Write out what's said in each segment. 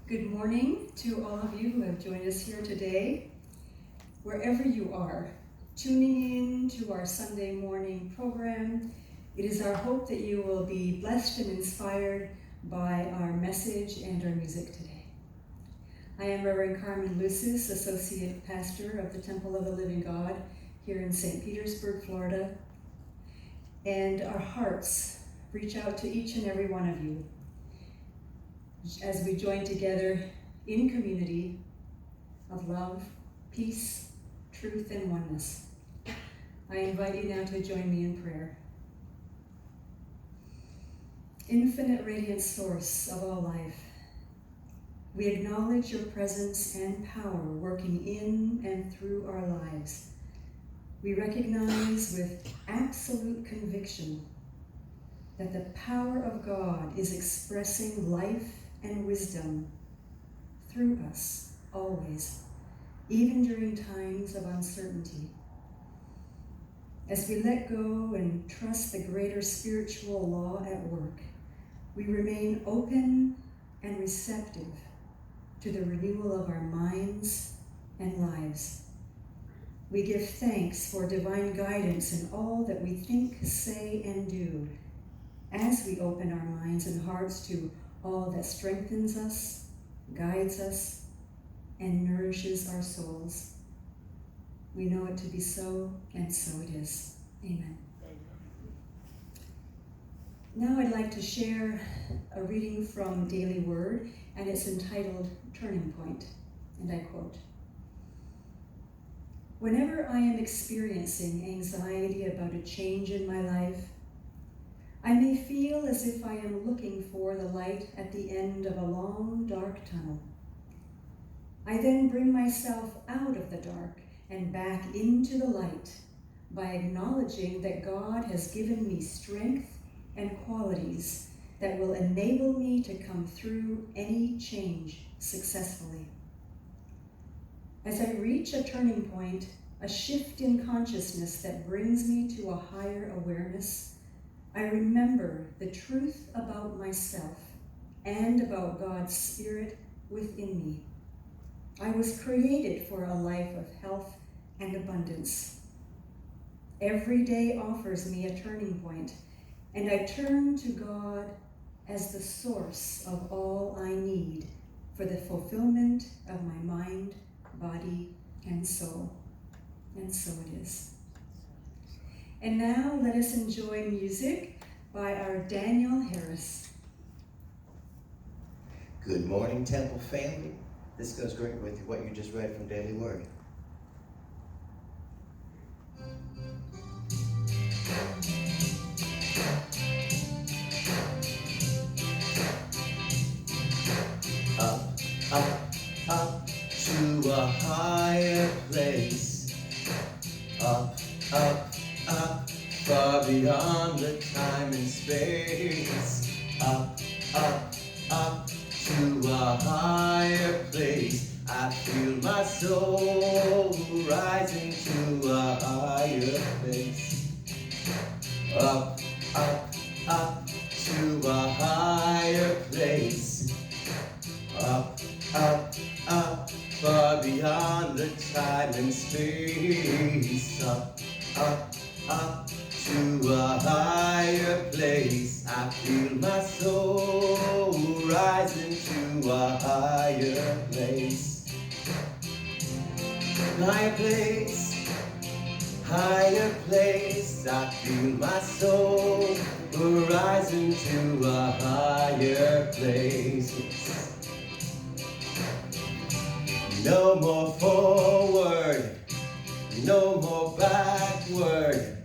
Good morning to all of you who have joined us here today. Wherever you are, tuning in to our Sunday morning program, it is our hope that you will be blessed and inspired by our message and our music today. I am Reverend Carmen Lucis, Associate Pastor of the Temple of the Living God here in St. Petersburg, Florida. And our hearts reach out to each and every one of you as we join together in community of love, peace, truth, and oneness. I invite you now to join me in prayer. Infinite radiant source of all life, we acknowledge your presence and power working in and through our lives. We recognize with absolute conviction that the power of God is expressing life and wisdom through us always, even during times of uncertainty. As we let go and trust the greater spiritual law at work, we remain open and receptive to the renewal of our minds and lives. We give thanks for divine guidance in all that we think, say, and do as we open our minds and hearts to all that strengthens us, guides us, and nourishes our souls. We know it to be so, and so it is. Amen. Now I'd like to share a reading from Daily Word, and it's entitled Turning Point, and I quote, "Whenever I am experiencing anxiety about a change in my life, I may feel as if I am looking for the light at the end of a long, dark tunnel. I then bring myself out of the dark and back into the light by acknowledging that God has given me strength and qualities that will enable me to come through any change successfully. As I reach a turning point, a shift in consciousness that brings me to a higher awareness, I remember the truth about myself and about God's Spirit within me. I was created for a life of health and abundance. Every day offers me a turning point, and I turn to God as the source of all I need for the fulfillment of my mind, body, and soul." And so it is. And now let us enjoy music by our Daniel Harris. Good morning, Temple family. This goes great with what you just read from Daily Word. Up, up, up to a higher place. Up, up, up, far beyond the time and space. Up, up, up to a higher place. I feel my soul rising to a higher place. Up, up, up to a higher place. Up, up, up, far beyond the time and space. Up, up, up to a higher place. I feel my soul rising to a higher place. Higher place, higher place. I feel my soul rising to a higher place. No more forward, no more backward,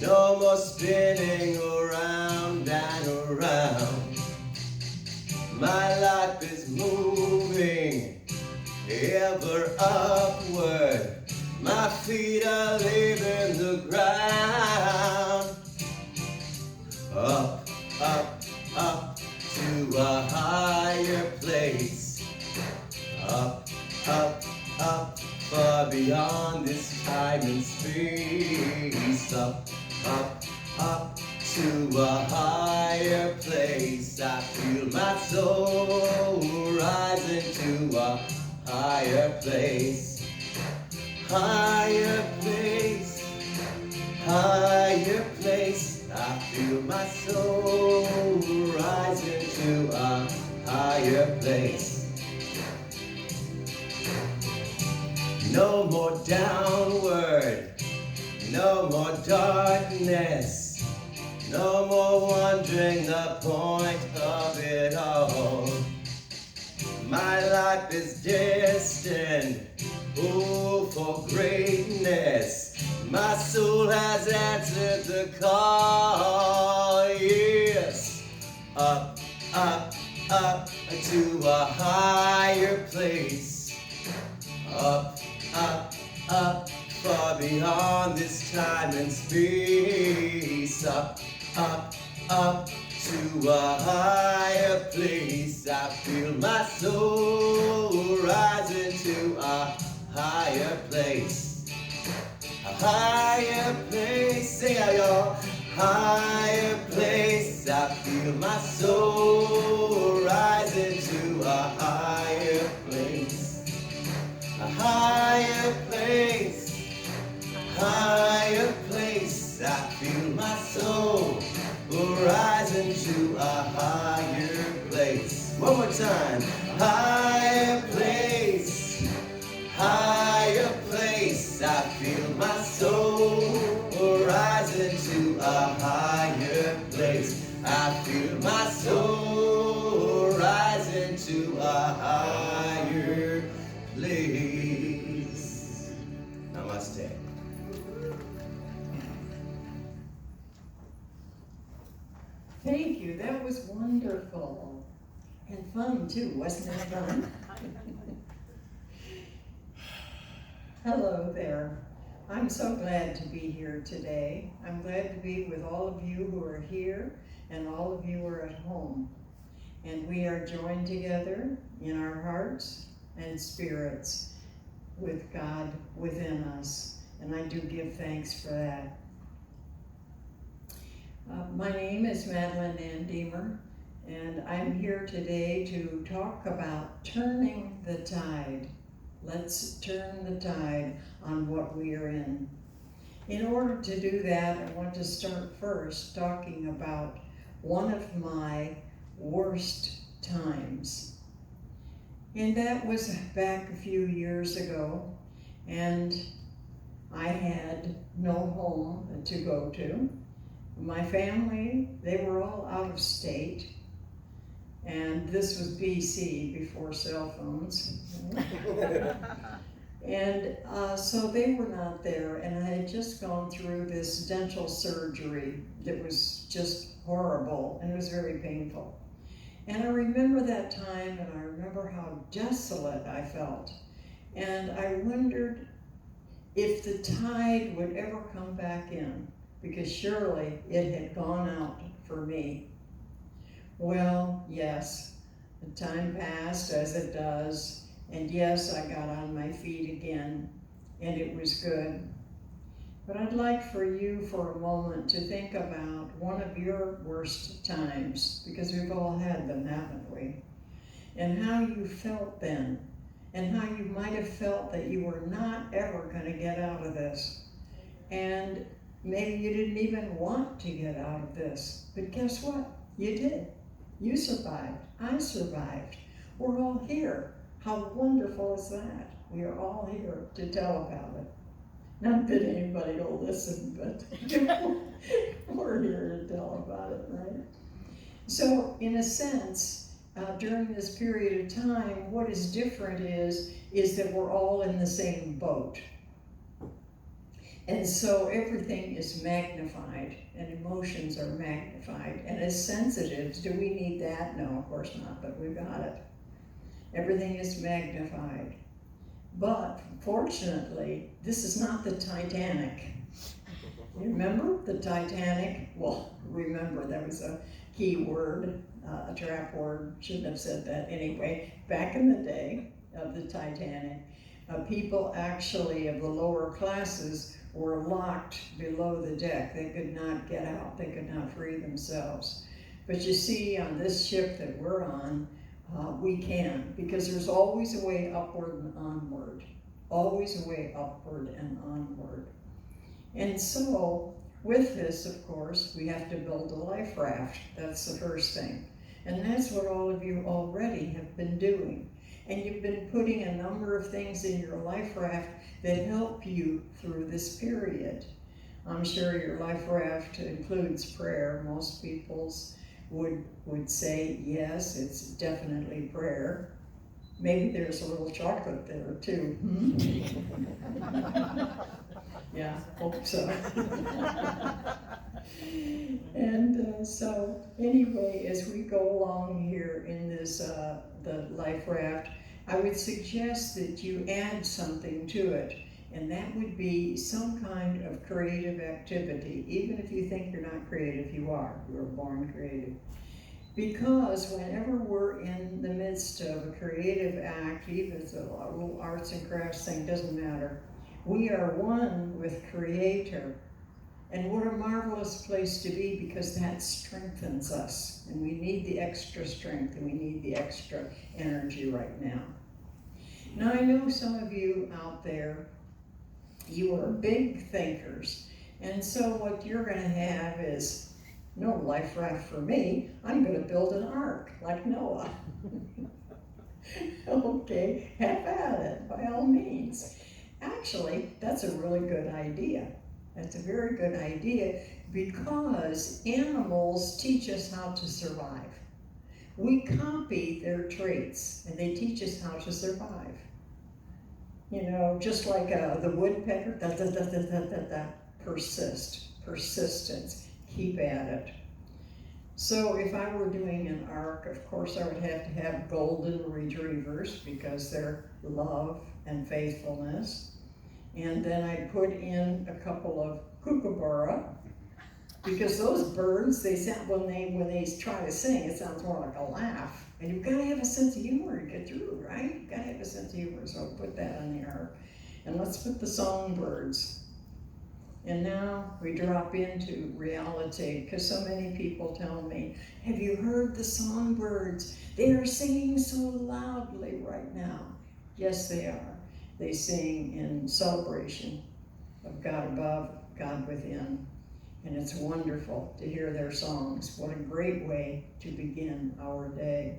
no more spinning around and around. My life is moving ever upward. My feet are leaving the ground. Up, up, up to a higher place. Up, up, up, far beyond this time and space. Up, up, up to a higher place. I feel my my soul rise into a higher place. Higher place, higher place. I feel my soul rise into a higher place. No more downward, no more darkness, no more wondering the point of it all. My life is destined, oh, for greatness. My soul has answered the call, yes. Up, up, up to a higher place. Up, up, up, far beyond this time and space. Up, up, up to a higher place. I feel my soul rise into a higher place. A higher place, say it, y'all. Higher place. I feel my soul rise into a higher place. A higher place. Higher place. I feel my soul rise into a higher place. One more time. Higher place. Higher place. I feel my soul rise into a higher place. I feel my soul rise into a higher place. Namaste. Thank you, that was wonderful. And fun too, wasn't it fun? Hello there. I'm so glad to be here today. I'm glad to be with all of you who are here and all of you who are at home. And we are joined together in our hearts and spirits with God within us. And I do give thanks for that. My name is Madeline and Diemer, and I'm here today to talk about turning the tide. Let's turn the tide on what we are in. In order to do that, I want to start first talking about one of my worst times. And that was back a few years ago, and I had no home to go to. My family, they were all out of state, and this was BC, before cell phones. And so they were not there, and I had just gone through this dental surgery that was just horrible, and it was very painful. And I remember that time, and I remember how desolate I felt. And I wondered if the tide would ever come back in, because surely it had gone out for me. Well, yes, the time passed as it does, and yes, I got on my feet again, and it was good. But I'd like for you for a moment to think about one of your worst times, because we've all had them, haven't we? And how you felt then, and how you might have felt that you were not ever going to get out of this. And maybe you didn't even want to get out of this, but guess what? You did. You survived. I survived. We're all here. How wonderful is that? We are all here to tell about it. Not that anybody will listen, but we're here to tell about it, right? So, in a sense, during this period of time, what is different is that we're all in the same boat. And so everything is magnified, and emotions are magnified. And as sensitives, do we need that? No, of course not, but we've got it. Everything is magnified. But fortunately, this is not the Titanic. You remember the Titanic? Well, remember, that was a key word, a trap word, shouldn't have said that anyway. Back in the day of the Titanic, people actually of the lower classes were locked below the deck. They could not get out, they could not free themselves. But you see, on this ship that we're on, we can, because there's always a way upward and onward. Always a way upward and onward. And so, with this, of course, we have to build a life raft. That's the first thing. And that's what all of you already have been doing. And you've been putting a number of things in your life raft that help you through this period. I'm sure your life raft includes prayer. Most people's would say, yes, it's definitely prayer. Maybe there's a little chocolate there too. Yeah, hope so. And so anyway, as we go along here in this the life raft, I would suggest that you add something to it, and that would be some kind of creative activity. Even if you think you're not creative, you are. You were born creative. Because whenever we're in the midst of a creative act, even if it's a little arts and crafts thing, doesn't matter. We are one with Creator. And what a marvelous place to be, because that strengthens us. And we need the extra strength, and we need the extra energy right now. Now, I know some of you out there, you are big thinkers. And so what you're going to have is, no life raft for me. I'm going to build an ark like Noah. Okay, have at it, by all means. Actually, that's a really good idea. That's a very good idea, because animals teach us how to survive. We copy their traits, and they teach us how to survive. You know, just like the woodpecker, persistence, keep at it. So if I were doing an ark, of course I would have to have golden retrievers, because they're love and faithfulness. And then I put in a couple of kookaburra, because those birds, they sound, when they try to sing, it sounds more like a laugh. And you've got to have a sense of humor to get through, right? You've got to have a sense of humor, so I'll put that on the ark. And let's put the songbirds. And now we drop into reality, because so many people tell me, have you heard the songbirds? They are singing so loudly right now. Yes, they are. They sing in celebration of God above, God within. And it's wonderful to hear their songs. What a great way to begin our day.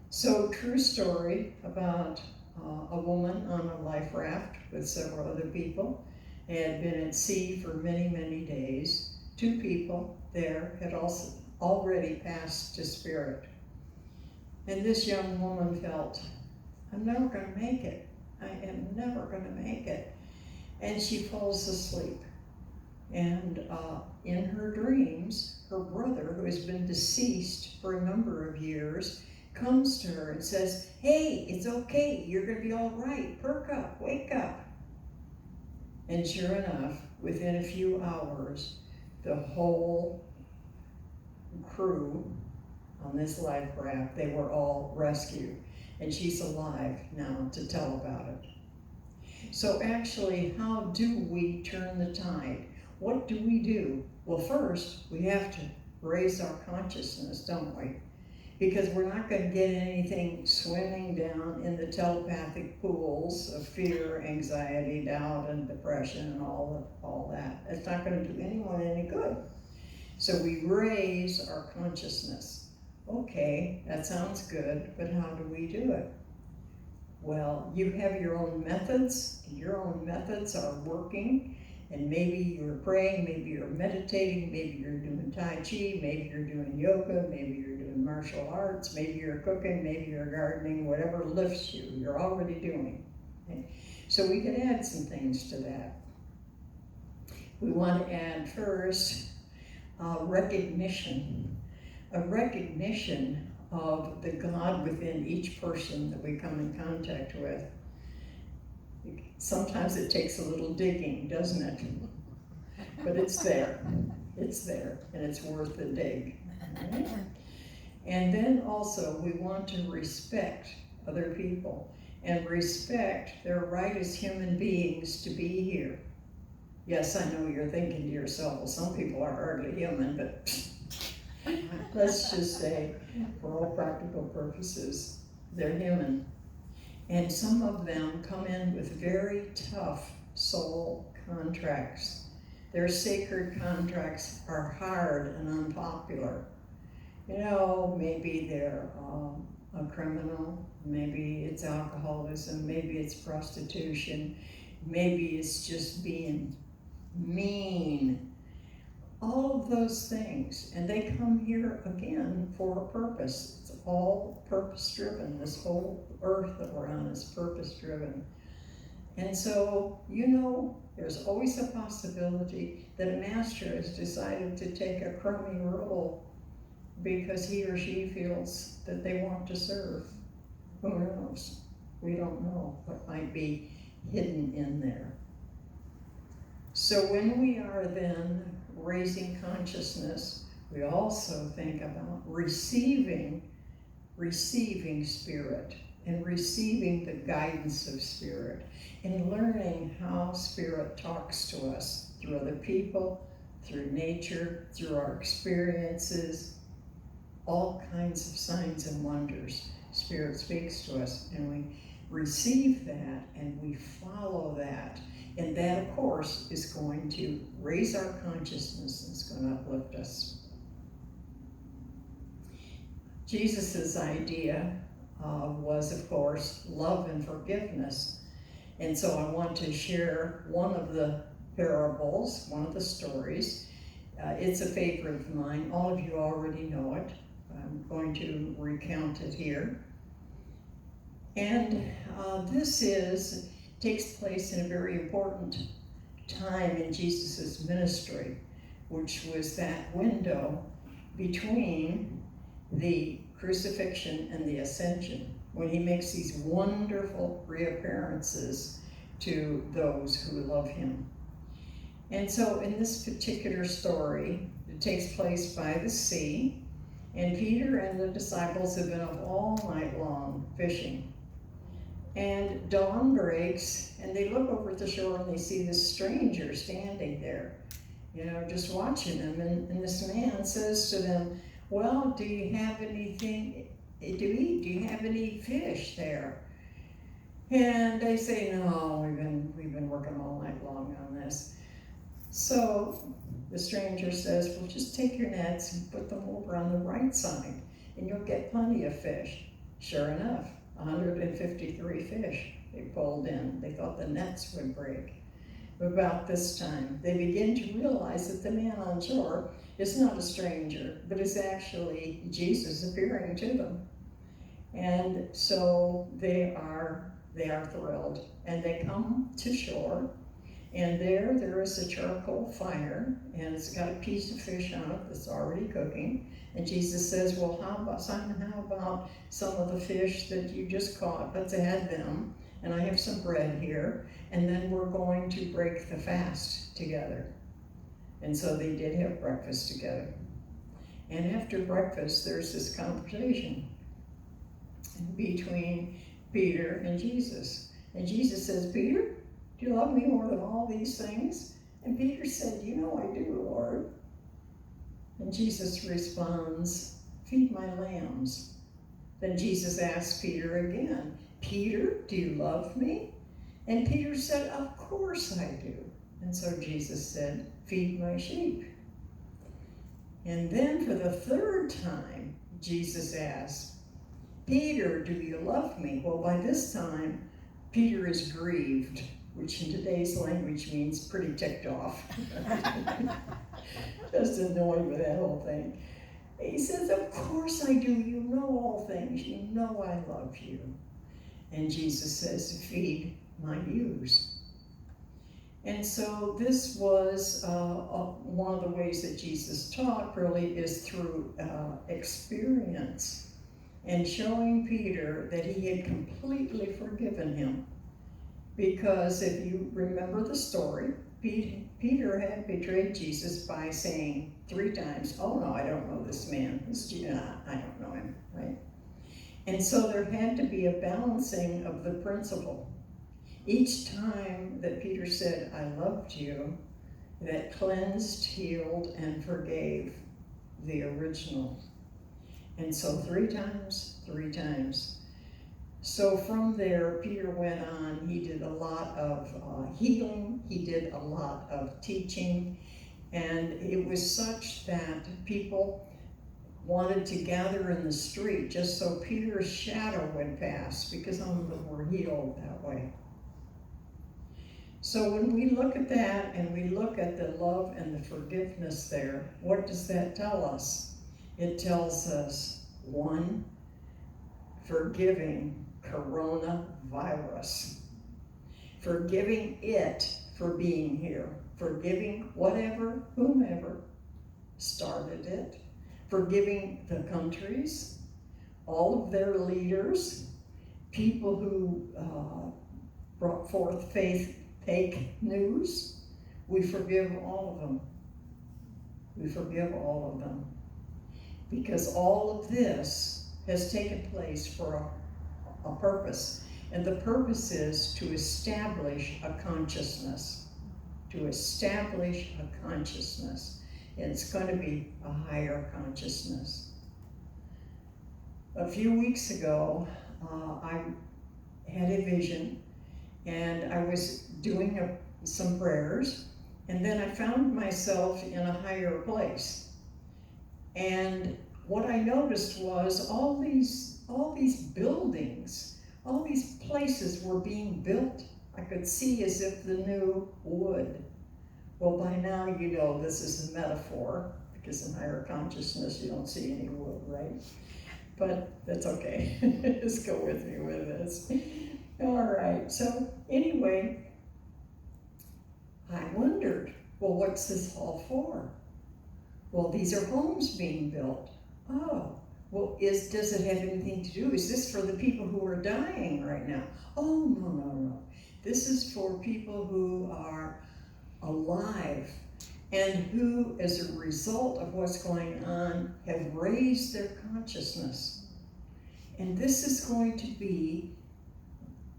So, true story about a woman on a life raft with several other people. They had been at sea for many, many days. 2 people there had also already passed to spirit. And this young woman felt, I'm never going to make it. I am never going to make it. And she falls asleep. And in her dreams, her brother, who has been deceased for a number of years, comes to her and says, hey, it's okay. You're going to be all right. Perk up. Wake up. And sure enough, within a few hours, the whole crew on this life raft, they were all rescued. And she's alive now to tell about it. So actually, how do we turn the tide? What do we do? Well, first, we have to raise our consciousness, don't we? Because we're not going to get anything swimming down in the telepathic pools of fear, anxiety, doubt, and depression, and all that. It's not going to do anyone any good. So we raise our consciousness. Okay, that sounds good, but how do we do it? Well, you have your own methods, and your own methods are working, and maybe you're praying, maybe you're meditating, maybe you're doing Tai Chi, maybe you're doing yoga, maybe you're doing martial arts, maybe you're cooking, maybe you're gardening, whatever lifts you, you're already doing. Okay? So we can add some things to that. We want to add first recognition, a recognition of the God within each person that we come in contact with. Sometimes it takes a little digging, doesn't it? But it's there, and it's worth the dig. Right? And then also, we want to respect other people and respect their right as human beings to be here. Yes, I know you're thinking to yourself, well, some people are hardly human, but Let's just say, for all practical purposes, they're human. And some of them come in with very tough soul contracts. Their sacred contracts are hard and unpopular. You know, maybe they're a criminal, maybe it's alcoholism, maybe it's prostitution, maybe it's just being mean. All of those things, and they come here again for a purpose. It's all purpose driven. This whole earth that we're on is purpose driven. And so, you know, there's always a possibility that a master has decided to take a crummy role because he or she feels that they want to serve. Who knows? We don't know what might be hidden in there. So when we are then raising consciousness, we also think about receiving spirit and receiving the guidance of spirit and learning how spirit talks to us through other people, through nature, through our experiences, all kinds of signs and wonders. Spirit speaks to us and we receive that and we follow that. And that, of course, is going to raise our consciousness and it's going to uplift us. Jesus' idea was, of course, love and forgiveness. And so I want to share one of the parables, one of the stories. It's a favorite of mine. All of you already know it. I'm going to recount it here. And this takes place in a very important time in Jesus' ministry, which was that window between the crucifixion and the ascension, when he makes these wonderful reappearances to those who love him. And so in this particular story, it takes place by the sea, and Peter and the disciples have been up all night long fishing. And dawn breaks, and they look over at the shore and they see this stranger standing there, you know, just watching them. And this man says to them, well, do you have anything to eat? Do you have any fish there? And they say, no, we've been working all night long on this. So the stranger says, well, just take your nets and put them over on the right side, and you'll get plenty of fish. Sure enough, 153 fish they pulled in. They thought the nets would break. About this time, they begin to realize that the man on shore is not a stranger, but is actually Jesus appearing to them. And so they are thrilled. And they come to shore, and there is a charcoal fire, and it's got a piece of fish on it that's already cooking. And Jesus says, well, how about some of the fish that you just caught? Let's add them. And I have some bread here, and then we're going to break the fast together. And so they did have breakfast together. And after breakfast, there's this conversation between Peter and Jesus. And Jesus says, Peter, do you love me more than all these things? And Peter said, you know I do, Lord. And Jesus responds, feed my lambs. Then Jesus asked Peter again, Peter, do you love me? And Peter said, of course I do. And so Jesus said, feed my sheep. And then for the third time, Jesus asked, Peter, do you love me? Well, by this time, Peter is grieved, which in today's language means pretty ticked off. Just annoyed with that whole thing. He says, of course I do. You know all things. You know I love you. And Jesus says, feed my ewes. And so this was one of the ways that Jesus taught really is through experience and showing Peter that he had completely forgiven him. Because if you remember the story, Peter had betrayed Jesus by saying 3 times, oh no, I don't know this man. I don't know him, right? And so there had to be a balancing of the principle. Each time that Peter said, I loved you, that cleansed, healed, and forgave. the original. And so 3 times, 3 times. So from there, Peter went on. He did a lot of healing. He did a lot of teaching. And it was such that people wanted to gather in the street just so Peter's shadow would pass, because some of them were healed that way. So when we look at that and we look at the love and the forgiveness there, what does that tell us? It tells us, 1, forgiving coronavirus, forgiving it for being here, forgiving whatever, whomever started it, forgiving the countries, all of their leaders, people who brought forth fake news. We forgive all of them. We forgive all of them. Because all of this has taken place for a purpose. And the purpose is to establish a consciousness. To establish a consciousness. And it's going to be a higher consciousness. A few weeks ago, I had a vision, and I was doing some prayers, and then I found myself in a higher place. And what I noticed was all these buildings, all these places were being built. I could see as if the new wood. Well, by now you know this is a metaphor, because in higher consciousness you don't see any wood, right? But that's okay. Just go with me with this. All right, so anyway, I wondered, well, what's this all for? Well, these are homes being built. Oh, well, does it have anything to do? Is this for the people who are dying right now? Oh, no. This is for people who are alive and who, as a result of what's going on, have raised their consciousness. And this is going to be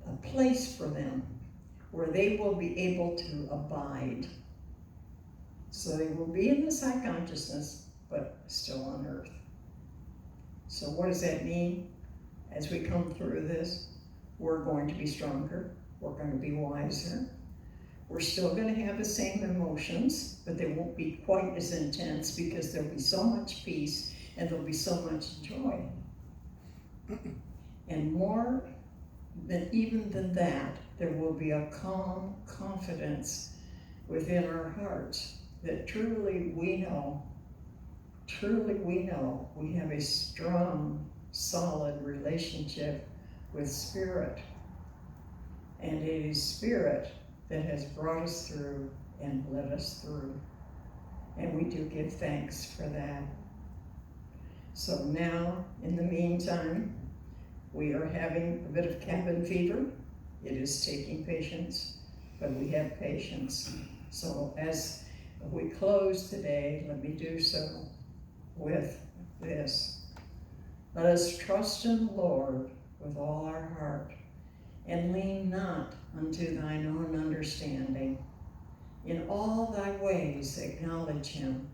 a place for them where they will be able to abide. So they will be in this high consciousness, but still on earth. So what does that mean? As we come through this, we're going to be stronger. We're going to be wiser. We're still going to have the same emotions, but they won't be quite as intense, because there'll be so much peace and there'll be so much joy. And more than even than that, there will be a calm confidence within our hearts that truly we know we have a strong, solid relationship with Spirit. And it is Spirit that has brought us through and led us through. And we do give thanks for that. So now, in the meantime, we are having a bit of cabin fever. It is taking patience, but we have patience. So as we close today, let me do so with this. Let us trust in the Lord with all our heart, and lean not unto thine own understanding. In all thy ways acknowledge him,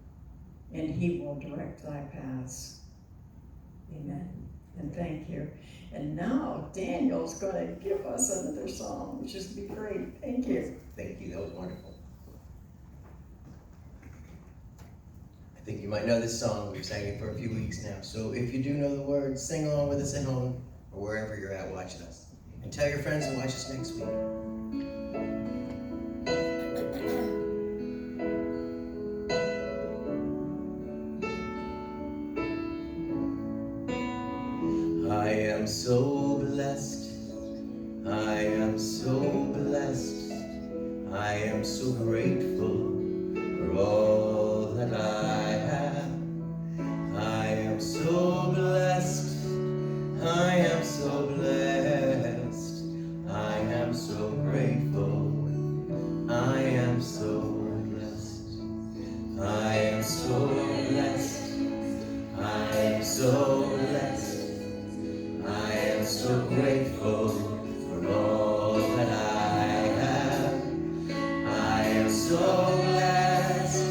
and he will direct thy paths. Amen. And thank you. And now Daniel's going to give us another song, which is be great. Thank you. Thank you. That was wonderful. I think you might know this song. We've sang it for a few weeks now. So if you do know the words, sing along with us at home or wherever you're at watching us. And tell your friends to watch us next week. I am so blessed. I am so blessed. I am so grateful for all that I have. I am so blessed. I am so blessed. I am so grateful. I am so blessed. I am so blessed. I am so blessed. I am so grateful for all that I have. I am so blessed.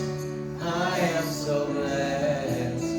I am so blessed.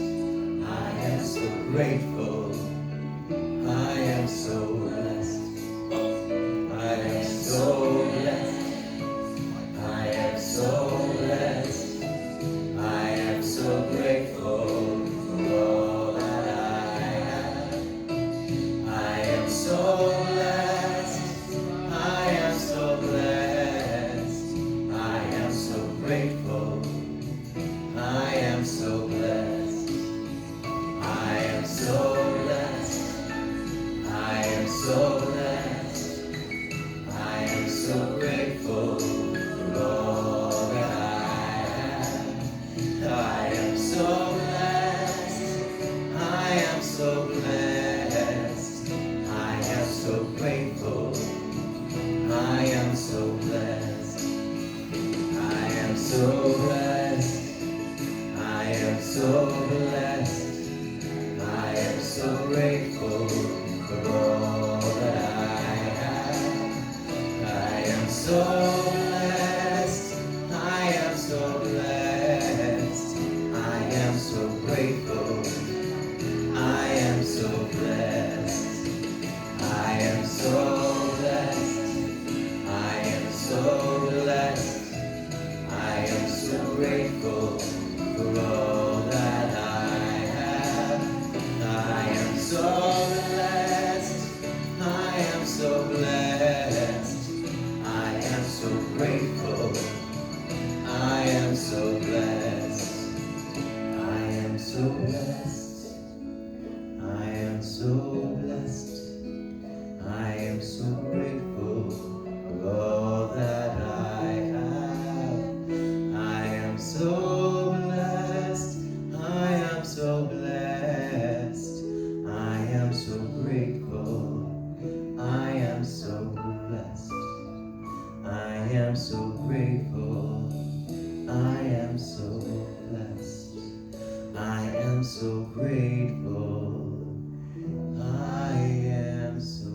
so blessed. I am so blessed. I am so grateful. I am so blessed. I am so blessed. I am so blessed. I am so grateful for all that I have. I am so blessed. I am so blessed. I am so grateful. I am so blessed. I am so blessed. I am so blessed. I am so grateful for all that I have. I am so blessed. I am so blessed. I am so grateful. I am so blessed. I am so grateful. I am so blessed. I am so grateful. I am so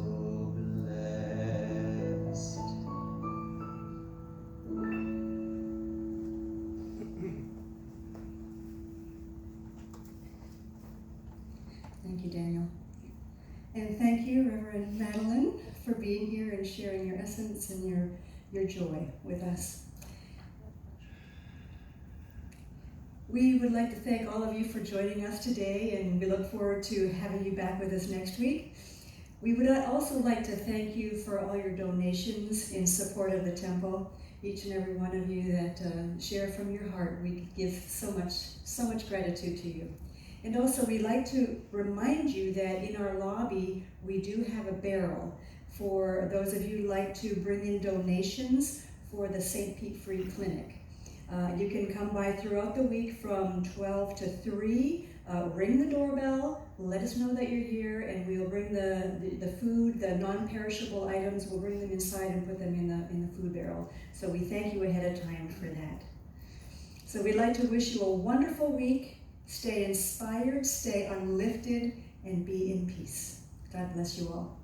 blessed. Thank you, Daniel. And thank you, Reverend Madeline, for being here and sharing your essence and your joy with us. We would like to thank all of you for joining us today, and we look forward to having you back with us next week. We would also like to thank you for all your donations in support of the temple. Each and every one of you that share from your heart, we give so much gratitude to you. And also, we'd like to remind you that in our lobby, we do have a barrel for those of you who like to bring in donations for the St. Pete Free Clinic. You can come by throughout the week from 12 to 3, ring the doorbell, let us know that you're here, and we'll bring the food, the non-perishable items, we'll bring them inside and put them in the food barrel. So we thank you ahead of time for that. So we'd like to wish you a wonderful week. Stay inspired, stay uplifted, and be in peace. God bless you all.